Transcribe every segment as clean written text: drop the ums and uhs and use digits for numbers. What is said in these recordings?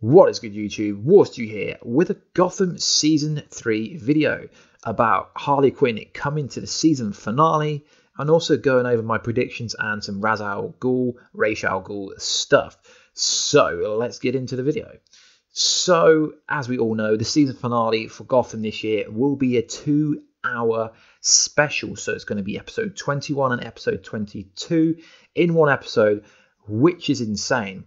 What is good, YouTube? Warstu here with a Gotham Season 3 video about Harley Quinn coming to the season finale, and also going over my predictions and some Ra's al Ghul, stuff. So let's get into the video. So as we all know, the season finale for Gotham this year will be a 2-hour special. So it's going to be episode 21 and episode 22 in one episode, which is insane.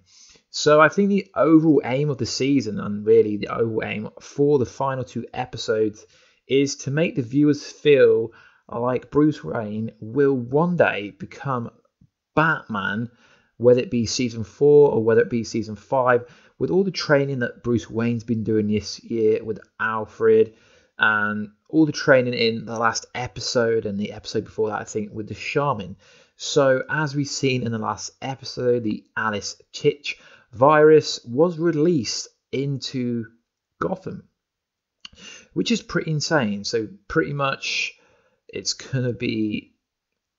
So I think the overall aim of the season, and really the overall aim for the final 2 episodes, is to make the viewers feel like Bruce Wayne will one day become Batman, whether it be season 4 or whether it be season 5, with all the training that Bruce Wayne's been doing this year with Alfred, and all the training in the last episode and the episode before that, I think, with the Shaman. So as we've seen in the last episode, the Alice Titch virus was released into Gotham, which is pretty insane. So pretty much it's gonna be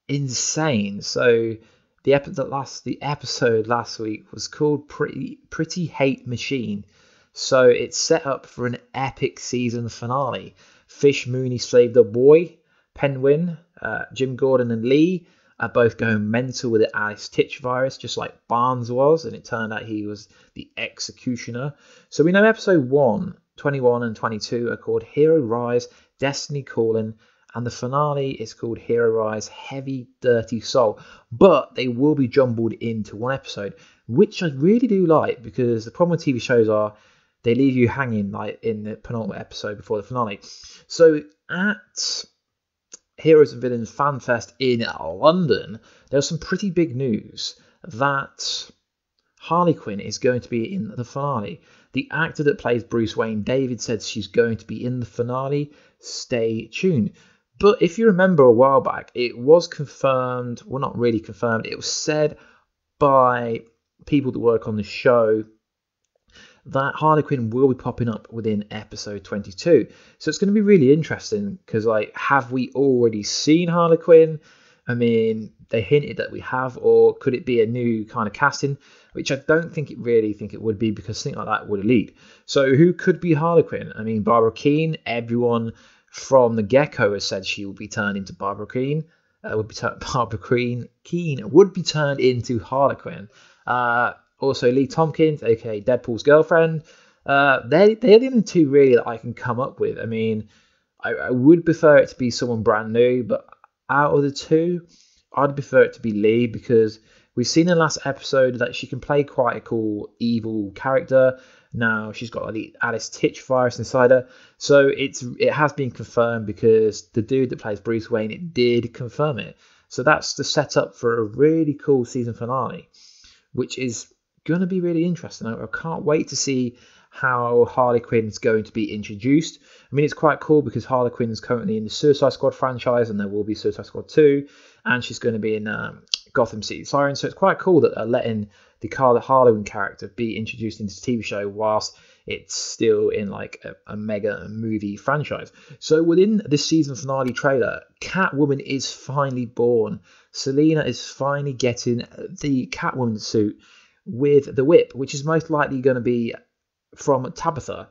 insane. So the episode last week was called Pretty Hate Machine. So it's set up for an epic season finale. Fish Mooney saved the boy. Penguin, Jim Gordon and Lee are both going mental with the Alice Titch virus, just like Barnes was, and it turned out he was the executioner. So we know episode 1, 21 and 22 are called Hero Rise, Destiny Calling, and the finale is called Hero Rise, Heavy Dirty Soul. But they will be jumbled into one episode, which I really do like, because the problem with TV shows are they leave you hanging like in the penultimate episode before the finale. So at Heroes and Villains Fan Fest in London, there was some pretty big news that Harley Quinn is going to be in the finale. The actor that plays Bruce Wayne, David, said she's going to be in the finale. Stay tuned. But if you remember a while back, it was confirmed, well, not really confirmed, it was said by people that work on the show that Harley Quinn will be popping up within episode 22. So it's going to be really interesting, because, like, have we already seen Harley Quinn? I mean, they hinted that we have, or could it be a new kind of casting? Which I don't think it would be, because something like that would lead. So who could be Harley Quinn? I mean, Barbara Keene, everyone from the get-go has said she will be turned into Barbara Keene. Keene would be turned into Harley Quinn. Also, Lee Tompkins, aka Deadpool's girlfriend. They're the only two really that I can come up with. I mean, I would prefer it to be someone brand new, but out of the two, I'd prefer it to be Lee, because we've seen in the last episode that she can play quite a cool evil character. Now she's got the Alice Titch virus inside her, so it has been confirmed, because the dude that plays Bruce Wayne, it did confirm it. So that's the setup for a really cool season finale, which is going to be really interesting. I can't wait to see how Harley Quinn is going to be introduced. I mean, it's quite cool because Harley Quinn is currently in the Suicide Squad franchise, and there will be Suicide Squad 2, and she's going to be in Gotham City Sirens. So it's quite cool that they're letting the Harley Quinn character be introduced into the TV show whilst it's still in like a mega movie franchise. So within the season finale trailer, Catwoman is finally born. Selina is finally getting the Catwoman suit with the whip, which is most likely going to be from Tabitha.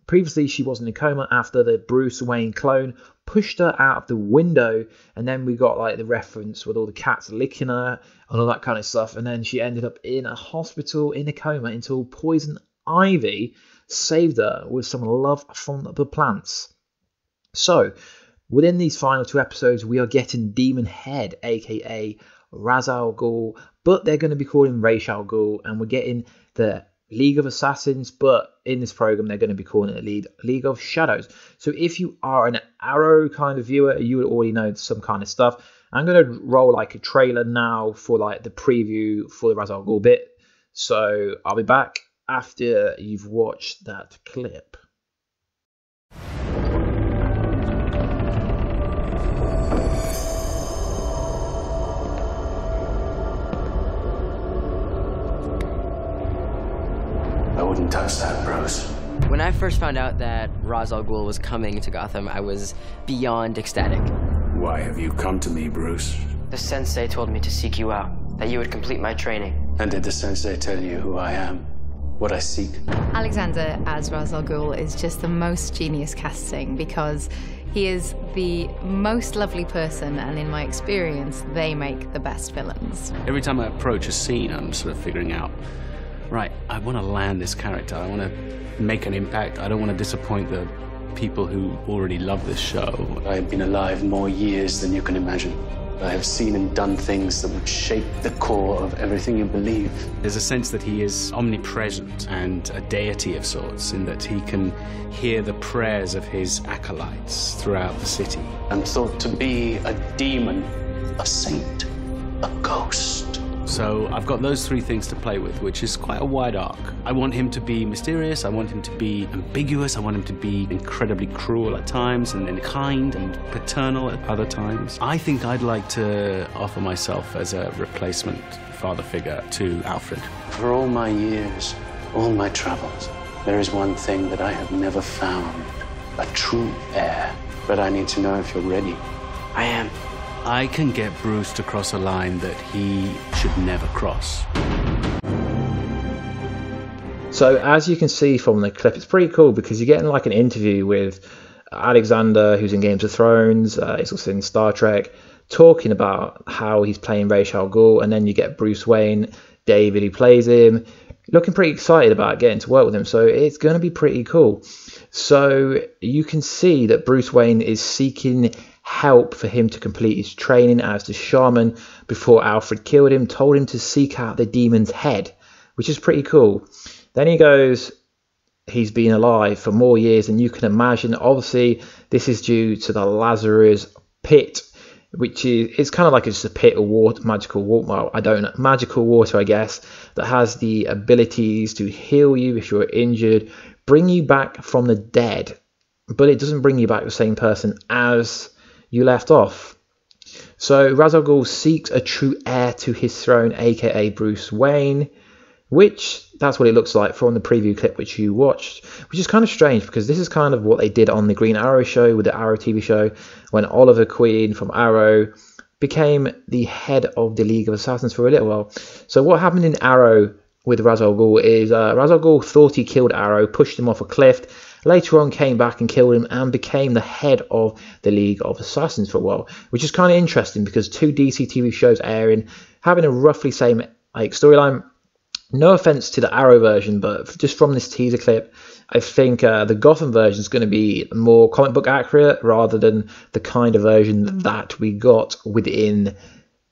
Previously, she was in a coma after the Bruce Wayne clone pushed her out of the window, and then we got like the reference with all the cats licking her and all that kind of stuff, and then she ended up in a hospital in a coma until Poison Ivy saved her with some love from the plants. So within these final 2 episodes, we are getting Demon Head, aka Ra's al Ghul, but they're going to be called him Ra's al Ghul, and we're getting the League of Assassins, but in this program they're going to be calling it League of Shadows. So if you are an Arrow kind of viewer, you would already know some kind of stuff. I'm going to roll like a trailer now for like the preview for the Ra's al Ghul bit. So I'll be back after you've watched that clip. I wouldn't touch that, Bruce. When I first found out that Ra's al Ghul was coming to Gotham, I was beyond ecstatic. Why have you come to me, Bruce? The sensei told me to seek you out, that you would complete my training. And did the sensei tell you who I am? what I seek. Alexander as Ra's al Ghul is just the most genius casting because he is the most lovely person, and in my experience, they make the best villains. Every time I approach a scene, I'm sort of figuring out, right, I want to land this character. I want to make an impact. I don't want to disappoint the people who already love this show. I have been alive more years than you can imagine. I have seen and done things that would shape the core of everything you believe. There's a sense that he is omnipresent and a deity of sorts, in that he can hear the prayers of his acolytes throughout the city. I'm thought to be a demon, a saint, a ghost. So I've got those three things to play with, which is quite a wide arc. I want him to be mysterious, I want him to be ambiguous, I want him to be incredibly cruel at times, and then kind and paternal at other times. I think I'd like to offer myself as a replacement father figure to Alfred. For all my years, all my travels, there is one thing that I have never found, a true heir. But I need to know if you're ready. I am. I can get Bruce to cross a line that he should never cross. So as you can see from the clip, it's pretty cool because you're getting like an interview with Alexander, who's in Games of Thrones, he's also in Star Trek, talking about how he's playing Ra's al Ghul, and then you get Bruce Wayne, David, who plays him, looking pretty excited about getting to work with him. So it's going to be pretty cool. So you can see that Bruce Wayne is seeking help for him to complete his training as the shaman before Alfred killed him, told him to seek out the demon's head, which is pretty cool. Then he goes, he's been alive for more years than you can imagine. Obviously, this is due to the Lazarus Pit, which is, it's kind of like it's a pit of water, magical water, well, I don't know, magical water, I guess, that has the abilities to heal you if you're injured, bring you back from the dead, but it doesn't bring you back the same person as you left off. So Ra's al Ghul seeks a true heir to his throne, aka Bruce Wayne, which that's what it looks like from the preview clip which you watched, which is kind of strange because this is kind of what they did on the Green Arrow show with the Arrow TV show when Oliver Queen from Arrow became the head of the League of Assassins for a little while. So what happened in Arrow with Ra's al Ghul is Ra's al Ghul thought he killed Arrow, pushed him off a cliff, later on came back and killed him and became the head of the League of Assassins for a while, which is kind of interesting because two DC TV shows airing, having a roughly same like storyline. No offense to the Arrow version, but just from this teaser clip, I think the Gotham version is going to be more comic book accurate rather than the kind of version that we got within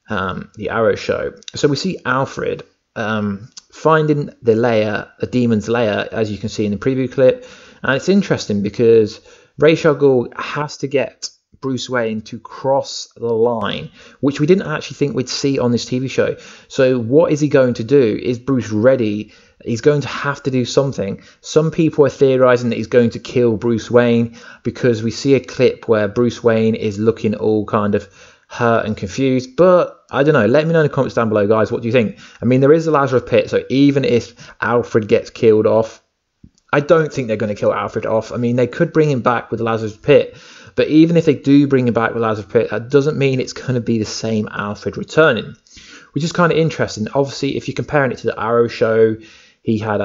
the Arrow show. So we see Alfred finding the lair, the demon's lair, as you can see in the preview clip. And it's interesting because Ra's al Ghul has to get Bruce Wayne to cross the line, which we didn't actually think we'd see on this TV show. So what is he going to do? Is Bruce ready? He's going to have to do something. Some people are theorizing that he's going to kill Bruce Wayne because we see a clip where Bruce Wayne is looking all kind of hurt and confused. But I don't know. Let me know in the comments down below, guys. What do you think? I mean, there is a Lazarus Pit, so even if Alfred gets killed off, I don't think they're going to kill Alfred off. I mean, they could bring him back with the Lazarus Pit, but even if they do bring him back with Lazarus Pit, that doesn't mean it's going to be the same Alfred returning, which is kind of interesting. Obviously, if you're comparing it to the Arrow show, he had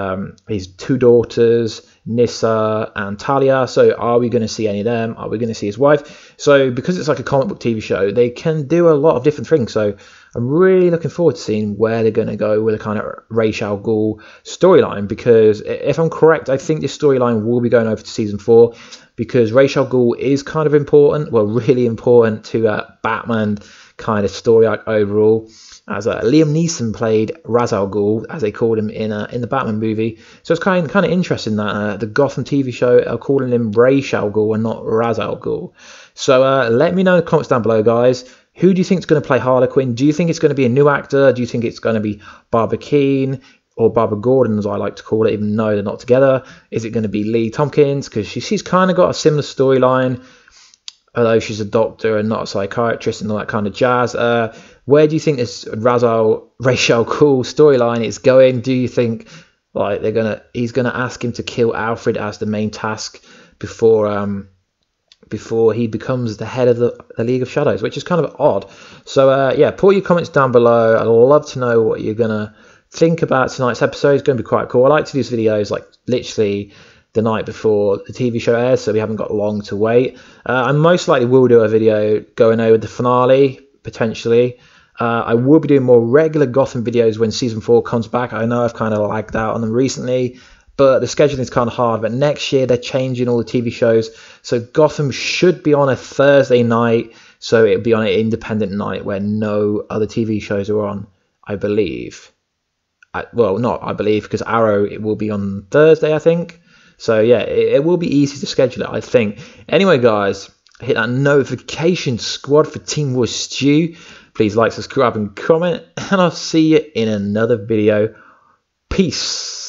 his two daughters, Nyssa and Talia. So are we going to see any of them? Are we going to see his wife? So because it's like a comic book TV show, they can do a lot of different things. So I'm really looking forward to seeing where they're going to go with a kind of Ra's al Ghul storyline, because if I'm correct, I think this storyline will be going over to season 4 because Ra's al Ghul is kind of important, well, really important to Batman kind of story arc overall, as Liam Neeson played Ra's al Ghul, as they called him in the Batman movie. So it's kind of interesting that the Gotham TV show are calling him Ra's al Ghul and not Ra's al Ghul. So let me know in the comments down below, guys. Who do you think is going to play Harley Quinn? Do you think it's going to be a new actor? Do you think it's going to be Barbara Keane or Barbara Gordon, as I like to call it, even though they're not together? Is it going to be Lee Tompkins? Because she's kind of got a similar storyline, although she's a doctor and not a psychiatrist and all that kind of jazz. Where do you think this Ra's al Ghul storyline is going? Do you think like he's gonna ask him to kill Alfred as the main task before he becomes the head of the League of Shadows, which is kind of odd. So yeah, put your comments down below. I'd love to know what you're gonna think about tonight's episode. It's going to be quite cool. I like to do these videos like literally the night before the TV show airs, so we haven't got long to wait. I most likely will do a video going over the finale, potentially. I will be doing more regular Gotham videos when season 4 comes back. I know I've kind of lagged out on them recently, but the scheduling is kind of hard. But next year they're changing all the TV shows, so Gotham should be on a Thursday night, so it'll be on an independent night where no other TV shows are on, I believe. Well, not I believe, because Arrow, it will be on Thursday, I think. So yeah, it will be easy to schedule it, I think. Anyway, guys, hit that notification squad for Team War Stew. Please like, subscribe, and comment, and I'll see you in another video. Peace.